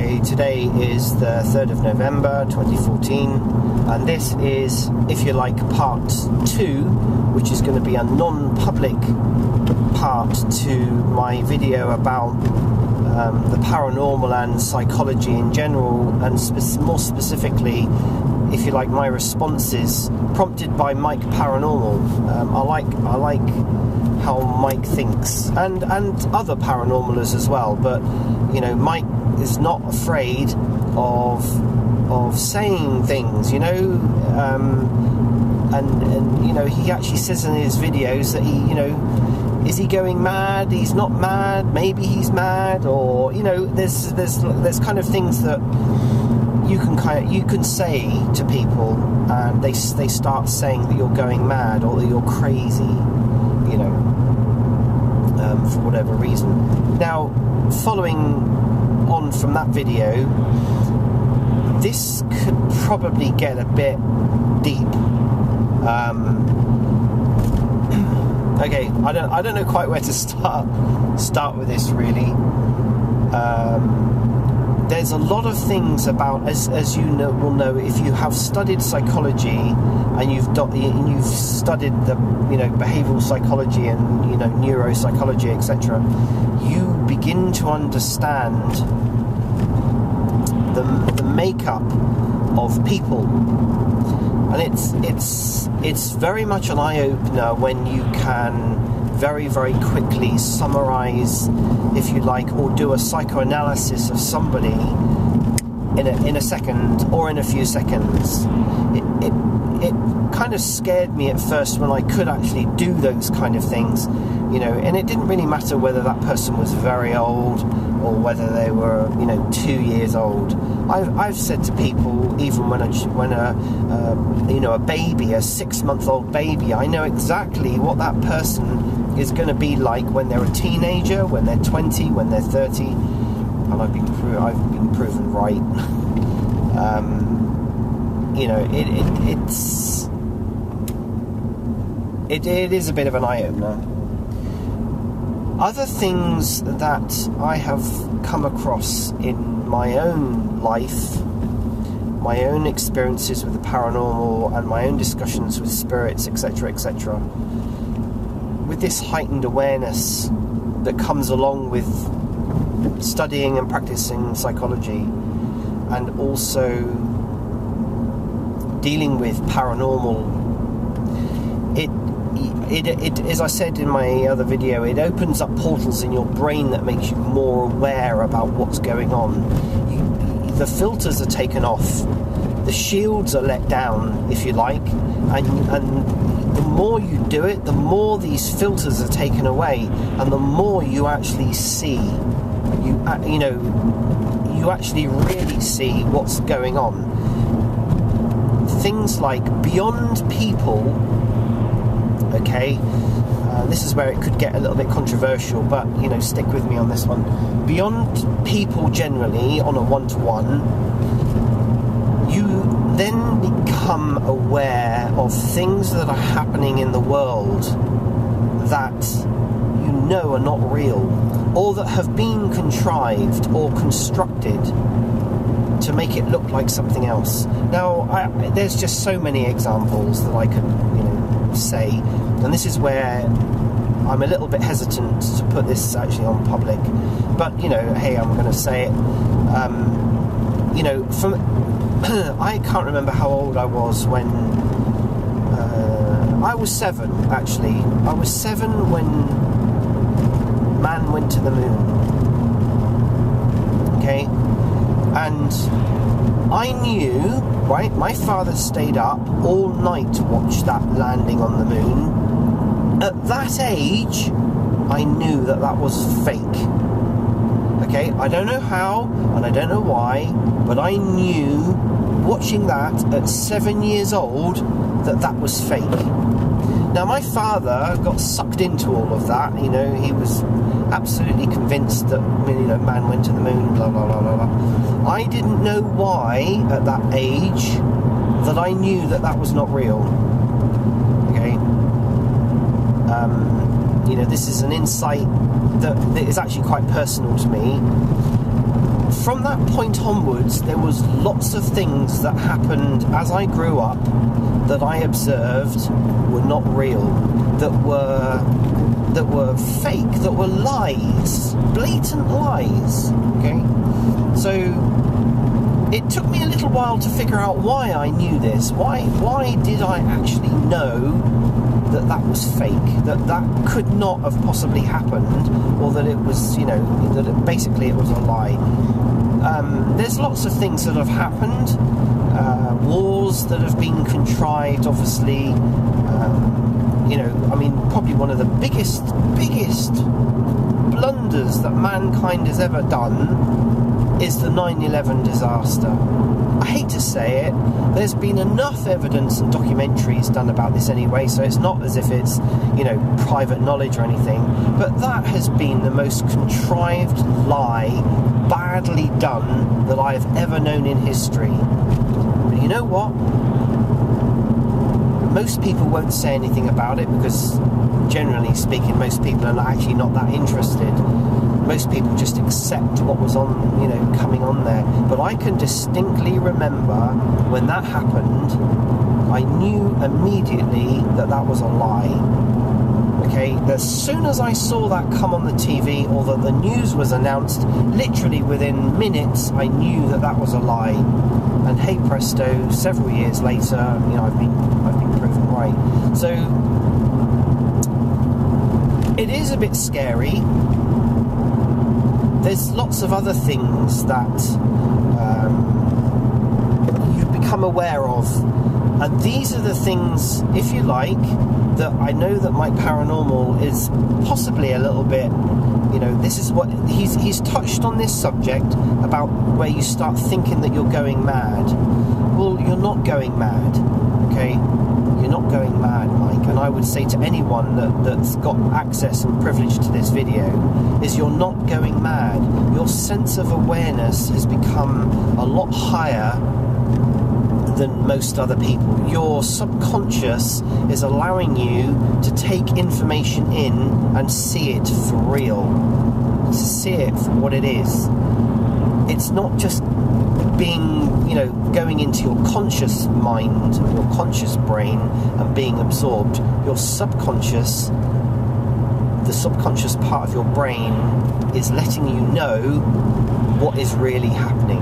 Okay, today is the 3rd of November 2014, and this is, if you like, part 2, which is going to be a non-public part to my video about the paranormal and psychology in general, and more specifically, if you like, my responses prompted by Mike Paranormal. I like how Mike thinks, and other paranormalers as well. But you know, Mike is not afraid of saying things. You know, and you know, he actually says in his videos that he, you know, is he going mad? He's not mad. Maybe he's mad, or you know, there's kind of things that you can say to people, and they start saying that you're going mad or that you're crazy, you know, for whatever reason. Now, following on from that video, this could probably get a bit deep. Okay, I don't know quite where to start with this really. There's a lot of things about, as you will know if you have studied psychology and you've studied the, you know, behavioural psychology and, you know, neuropsychology, etc. You begin to understand the makeup of people, and it's very much an eye-opener when you can very, very quickly summarize, if you like, or do a psychoanalysis of somebody in a second or in a few seconds. It kind of scared me at first when I could actually do those kind of things, you know, and it didn't really matter whether that person was very old or whether they were, you know, 2 years old. I've said to people, even when you know, a baby, a 6-month-old baby, I know exactly what that person is going to be like when they're a teenager, when they're 20, when they're 30, and I've been proven right. You know, it is a bit of an eye-opener. Other things that I have come across in my own life, my own experiences with the paranormal, and my own discussions with spirits, etc., etc., with this heightened awareness that comes along with studying and practicing psychology, and also dealing with paranormal, it as I said in my other video, it opens up portals in your brain that makes you more aware about what's going on. The filters are taken off, the shields are let down, if you like, and the more you do it, the more these filters are taken away, and the more you actually see. You know, you actually really see what's going on. Things like beyond people. Okay, this is where it could get a little bit controversial, but you know, stick with me on this one. Beyond people generally, on a one-to-one, you then become aware of things that are happening in the world that you know are not real, or that have been contrived or constructed to make it look like something else. Now, there's just so many examples that I could, you know, say, and this is where I'm a little bit hesitant to put this actually on public, but you know, hey, I'm going to say it. You know, from I can't remember how old I was when I was 7, actually. I was 7 when man went to the moon. Okay, and I knew, right, my father stayed up all night to watch that landing on the moon. At that age, I knew that that was fake. Okay, I don't know how, and I don't know why, but I knew, watching that at 7 years old, that that was fake. Now, my father got sucked into all of that, you know, he was absolutely convinced that, you know, man went to the moon, blah, blah, blah, blah, blah. I didn't know why, at that age, that I knew that that was not real. Okay? You know, this is an insight that is actually quite personal to me. from that point onwards, there was lots of things that happened as I grew up that I observed were not real, that were fake, that were lies, blatant lies. Okay, so it took me a little while to figure out why I knew this. Why did I actually know that was fake, that could not have possibly happened, or that it was, basically it was a lie. There's lots of things that have happened, wars that have been contrived, obviously. Probably one of the biggest blunders that mankind has ever done is the 9/11 disaster. I hate to say it, there's been enough evidence and documentaries done about this anyway, so it's not as if it's, private knowledge or anything, but that has been the most contrived lie, badly done, that I have ever known in history. But you know what? Most people won't say anything about it because, generally speaking, most people are actually not that interested. Most people just accept what was on, coming on there. But I can distinctly remember when that happened, I knew immediately that was a lie. Okay, as soon as I saw that come on the TV, or that the news was announced, literally within minutes, I knew that was a lie. And hey presto, several years later, I've been proven right. So it is a bit scary. There's lots of other things that you become aware of, and these are the things, if you like, that I know that my paranormal is possibly a little bit, this is what he's touched on, this subject about where you start thinking that you're going mad. Well, you're not going mad, okay? You're not going mad, Mike. And I would say to anyone that's got access and privilege to this video, is you're not going mad. Your sense of awareness has become a lot higher than most other people. Your subconscious is allowing you to take information in and see it for real, to see it for what it is. It's not just being, going into your conscious mind, your conscious brain, and being absorbed. Your subconscious, the subconscious part of your brain, is letting you know what is really happening.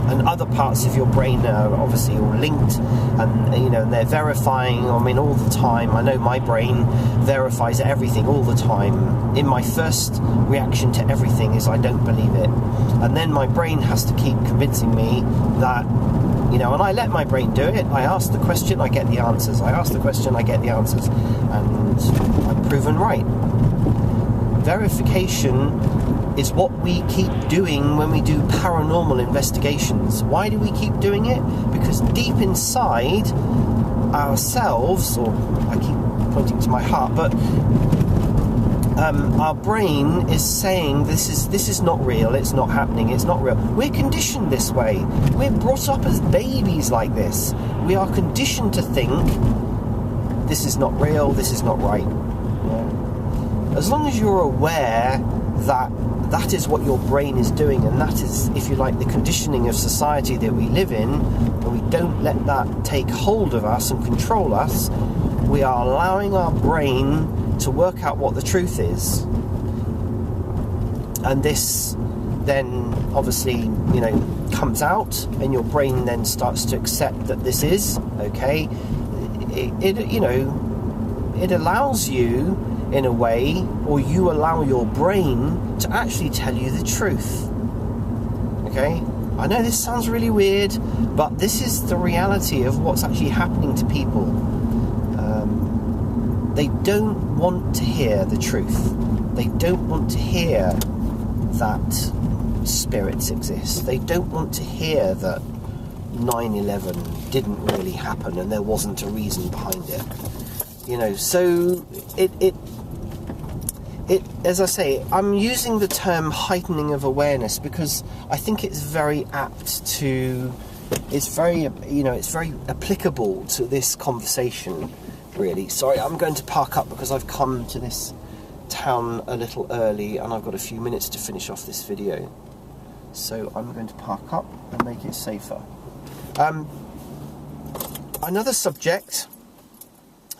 And other parts of your brain are obviously all linked, and they're verifying. All the time. I know my brain verifies everything all the time. In my first reaction to everything is I don't believe it, and then my brain has to keep convincing me that, and I let my brain do it. I ask the question, I get the answers. I ask the question, I get the answers, and I'm proven right. Verification is what we keep doing when we do paranormal investigations. Why do we keep doing it? Because deep inside ourselves, or I keep pointing to my heart, but our brain is saying this is not real, it's not happening, it's not real. We're conditioned this way. We're brought up as babies like this. We are conditioned to think this is not real, this is not right. As long as you're aware that is what your brain is doing, and that is, if you like, the conditioning of society that we live in, and we don't let that take hold of us and control us, we are allowing our brain to work out what the truth is. And this then obviously, comes out, and your brain then starts to accept that this is okay. It allows you, in a way, or you allow your brain to actually tell you the truth. Okay? I know this sounds really weird, but this is the reality of what's actually happening to people. They don't want to hear the truth. They don't want to hear that spirits exist. They don't want to hear that 9/11 didn't really happen and there wasn't a reason behind it. So it as I say, I'm using the term heightening of awareness because I think it's very apt to, it's very applicable to this conversation, really. Sorry, I'm going to park up because I've come to this town a little early and I've got a few minutes to finish off this video. So I'm going to park up and make it safer. Another subject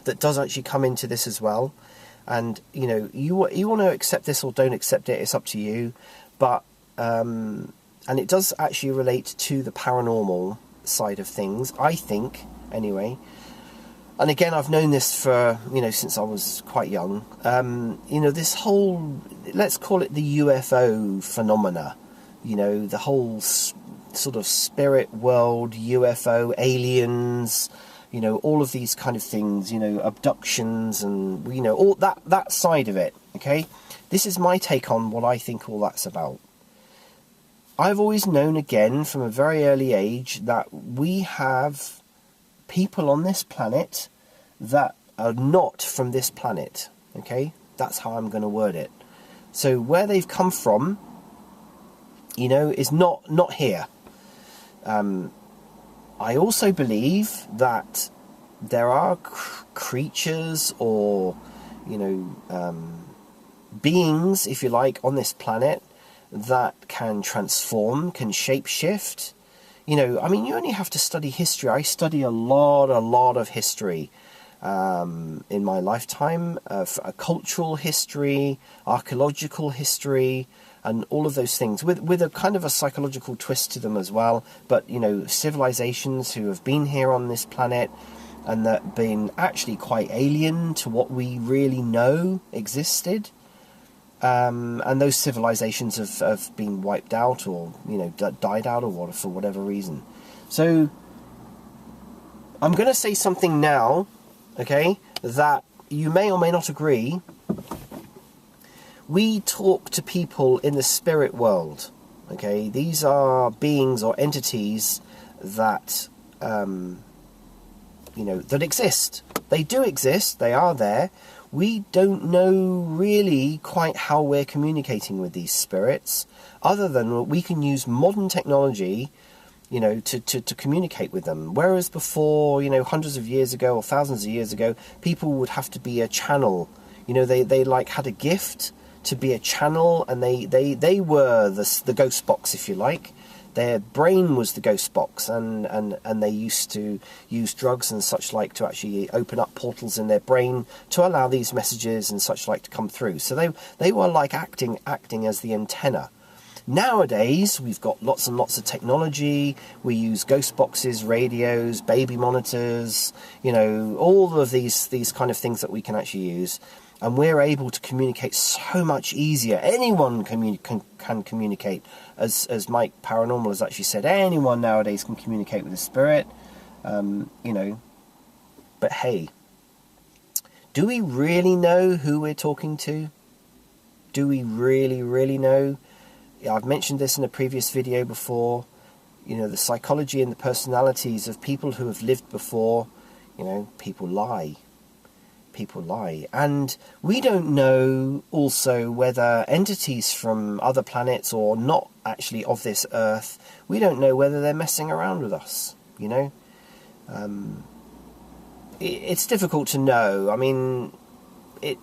that does actually come into this as well, and you know, you want to accept this or don't accept it, it's up to you, but and it does actually relate to the paranormal side of things, I think, anyway. And again, I've known this for, you know, since I was quite young. You know, this whole, let's call it the UFO phenomena, you know, the whole sort of spirit world, UFO, aliens, you know, all of these kind of things, you know, abductions and, you know, all that side of it, okay? This is my take on what I think all that's about. I've always known, again, from a very early age, that we have people on this planet that are not from this planet, okay? That's how I'm going to word it. So where they've come from, you know, is not here. I also believe that there are creatures or, you know, beings, if you like, on this planet that can transform, can shapeshift. You know, I mean, you only have to study history. I study a lot of history in my lifetime, cultural history, archaeological history, and all of those things, with a kind of a psychological twist to them as well. But, you know, civilizations who have been here on this planet and that have been actually quite alien to what we really know existed. And those civilizations have been wiped out or, you know, died out or what, for whatever reason. So I'm going to say something now, okay, that you may or may not agree. We talk to people in the spirit world, okay? These are beings or entities that, you know, that exist. They do exist, they are there. We don't know really quite how we're communicating with these spirits, other than we can use modern technology, you know, to communicate with them. Whereas before, you know, hundreds of years ago or thousands of years ago, people would have to be a channel. You know, they like had a gift to be a channel, and they were the ghost box, if you like. Their brain was the ghost box, and they used to use drugs and such like to actually open up portals in their brain to allow these messages and such like to come through. So they were like acting as the antenna. Nowadays, we've got lots and lots of technology. We use ghost boxes, radios, baby monitors, you know, all of these kind of things that we can actually use. And we're able to communicate so much easier. Anyone can communicate. As Mike Paranormal has actually said, anyone nowadays can communicate with a spirit. You know, but hey, do we really know who we're talking to? Do we really know? I've mentioned this in a previous video before. You know, the psychology and the personalities of people who have lived before. You know, people lie. People lie. And we don't know also whether entities from other planets or not actually of this earth, we don't know whether they're messing around with us, you know. It's difficult to know. I mean, it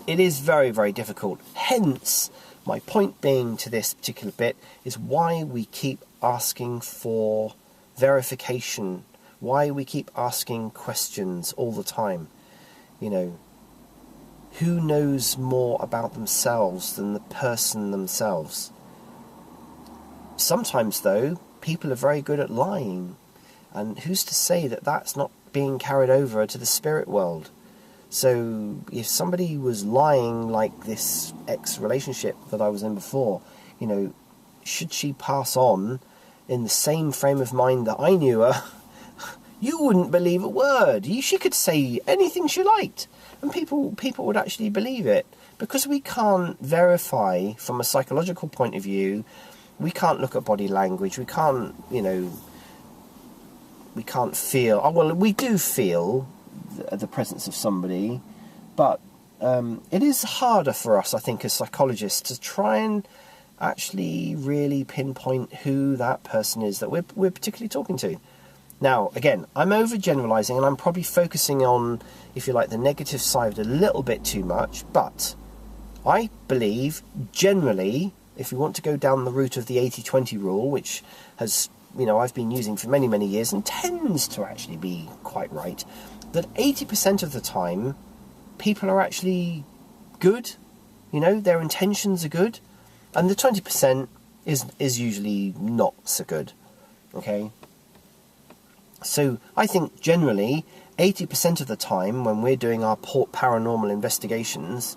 is very difficult. Hence, my point being to this particular bit is why we keep asking for verification, why we keep asking questions all the time. You know, who knows more about themselves than the person themselves? Sometimes, though, people are very good at lying. And who's to say that that's not being carried over to the spirit world? So if somebody was lying like this ex-relationship that I was in before, you know, should she pass on in the same frame of mind that I knew her, you wouldn't believe a word. She could say anything she liked, and people would actually believe it, because we can't verify from a psychological point of view. We can't look at body language. We can't, you know, we can't feel. Oh, well, we do feel the presence of somebody, but it is harder for us, I think, as psychologists, to try and actually really pinpoint who that person is that we're particularly talking to. Now, again, I'm overgeneralizing, and I'm probably focusing on, if you like, the negative side a little bit too much, but I believe, generally, if we want to go down the route of the 80-20 rule, which has, I've been using for many, many years and tends to actually be quite right, that 80% of the time, people are actually good, their intentions are good, and the 20% is usually not so good, okay? So I think generally 80% of the time when we're doing our paranormal investigations,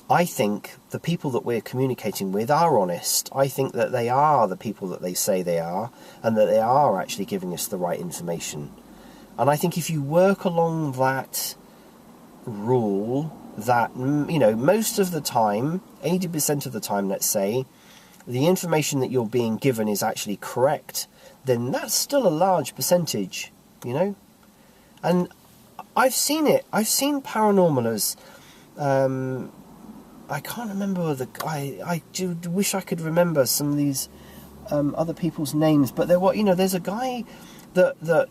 I think the people that we're communicating with are honest. I think that they are the people that they say they are, and that they are actually giving us the right information. And I think if you work along that rule, that, most of the time, 80% of the time, let's say, the information that you're being given is actually correct, then that's still a large percentage, And I've seen it. I've seen paranormalers. I can't remember I do wish I could remember some of these other people's names, but there's a guy that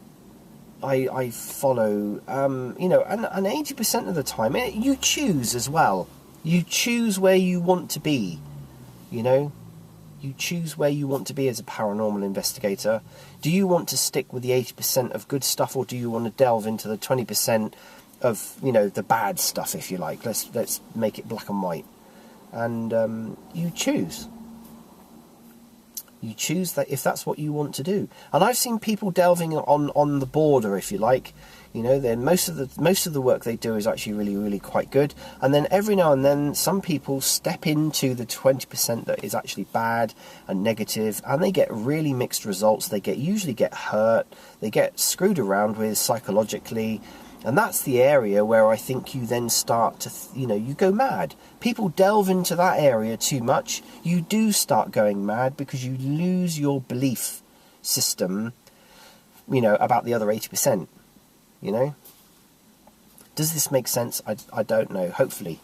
I follow, and 80% of the time, you choose as well. You choose where you want to be, You choose where you want to be as a paranormal investigator. Do you want to stick with the 80% of good stuff, or do you want to delve into the 20% of, the bad stuff, if you like? Let's make it black and white. And you choose. You choose that if that's what you want to do. And I've seen people delving on the border, if you like. Then most of the work they do is actually really, really quite good. And then every now and then, some people step into the 20% that is actually bad and negative, and they get really mixed results. They usually get hurt. They get screwed around with psychologically. And that's the area where I think you then start to, you go mad. People delve into that area too much. You do start going mad because you lose your belief system, about the other 80%, Does this make sense? I don't know, hopefully.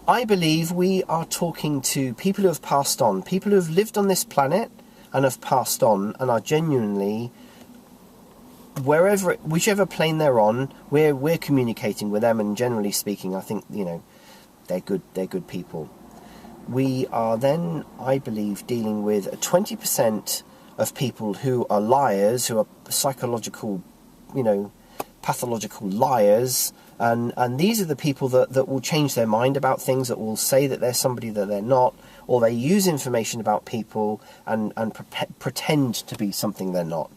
I believe we are talking to people who have passed on, people who have lived on this planet and have passed on and are genuinely... whichever plane they're on, we're communicating with them, and generally speaking, I think they're good people. We are then, I believe, dealing with 20% of people who are liars, who are psychological, pathological liars, and these are the people that will change their mind about things, that will say that they're somebody that they're not, or they use information about people and pretend to be something they're not,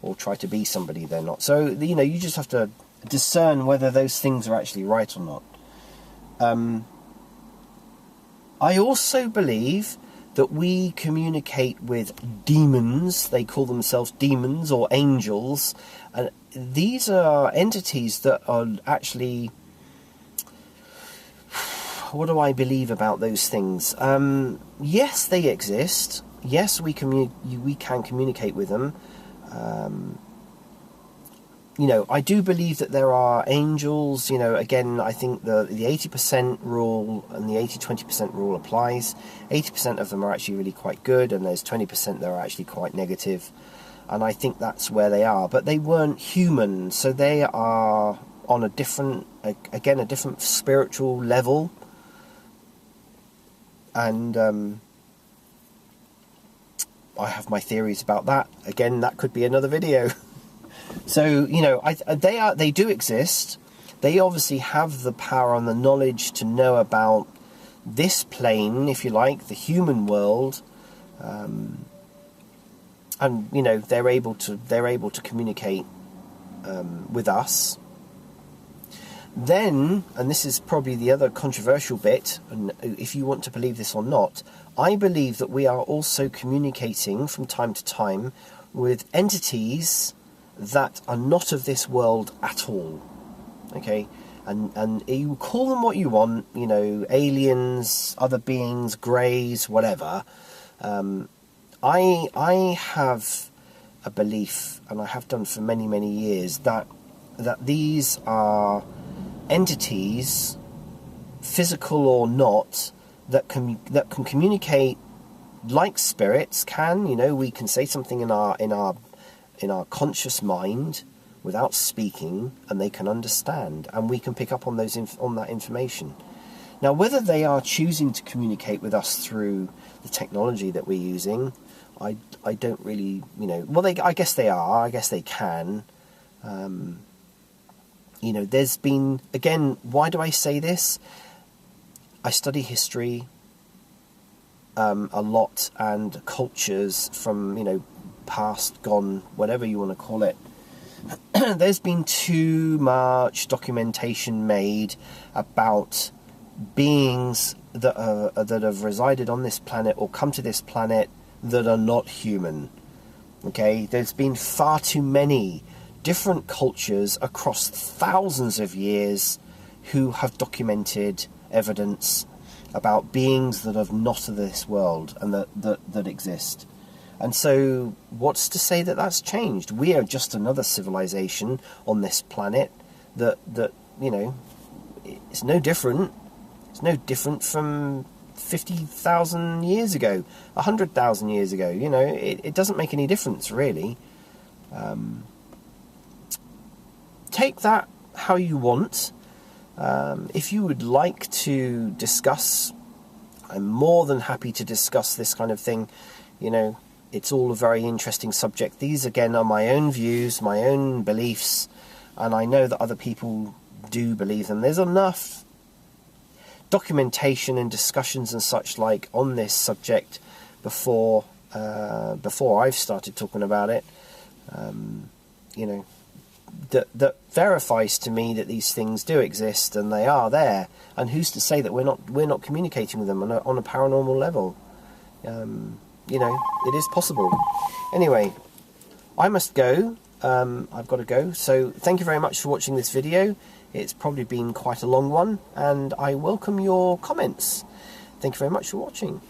or try to be somebody they're not. So, you just have to discern whether those things are actually right or not. I also believe that we communicate with demons. They call themselves demons or angels. And these are entities that are actually... What do I believe about those things? Yes, they exist. Yes, we can communicate with them. I do believe that there are angels. Again, I think the 80% rule and the 80-20% rule applies. 80% of them are actually really quite good, and there's 20% that are actually quite negative. And I think that's where they are. But they weren't human, so they are on a different spiritual level. And I have my theories about that. Again, that could be another video. So, they do exist. They obviously have the power and the knowledge to know about this plane, if you like, the human world. And they're able to communicate with us. Then, and this is probably the other controversial bit, and if you want to believe this or not, I believe that we are also communicating from time to time with entities that are not of this world at all. Okay? And you call them what you want, aliens, other beings, greys, whatever. I have a belief, and I have done for many, many years, that these are entities, physical or not, that can communicate like spirits can. We can say something in our conscious mind, without speaking, and they can understand, and we can pick up on that information. Now, whether they are choosing to communicate with us through the technology that we're using, I don't really, well, I guess they are. I guess they can. There's been, again, why do I say this? I study history a lot, and cultures from, past, gone, whatever you want to call it. There's been too much documentation made about beings that have resided on this planet or come to this planet that are not human. Okay, there's been far too many different cultures across thousands of years who have documented evidence about beings that are not of this world and that exist. And so what's to say that that's changed? We are just another civilization on this planet that it's no different. It's no different from 50,000 years ago, 100,000 years ago. It doesn't make any difference, really. Take that how you want. If you would like to discuss, I'm more than happy to discuss this kind of thing. It's all a very interesting subject. These, again, are my own views, my own beliefs, and I know that other people do believe them. There's enough documentation and discussions and such like on this subject before I've started talking about it. That verifies to me that these things do exist and they are there. And who's to say that we're not communicating with them on a paranormal level? It is possible. Anyway, I must go. I've got to go. So thank you very much for watching this video. It's probably been quite a long one, and I welcome your comments. Thank you very much for watching.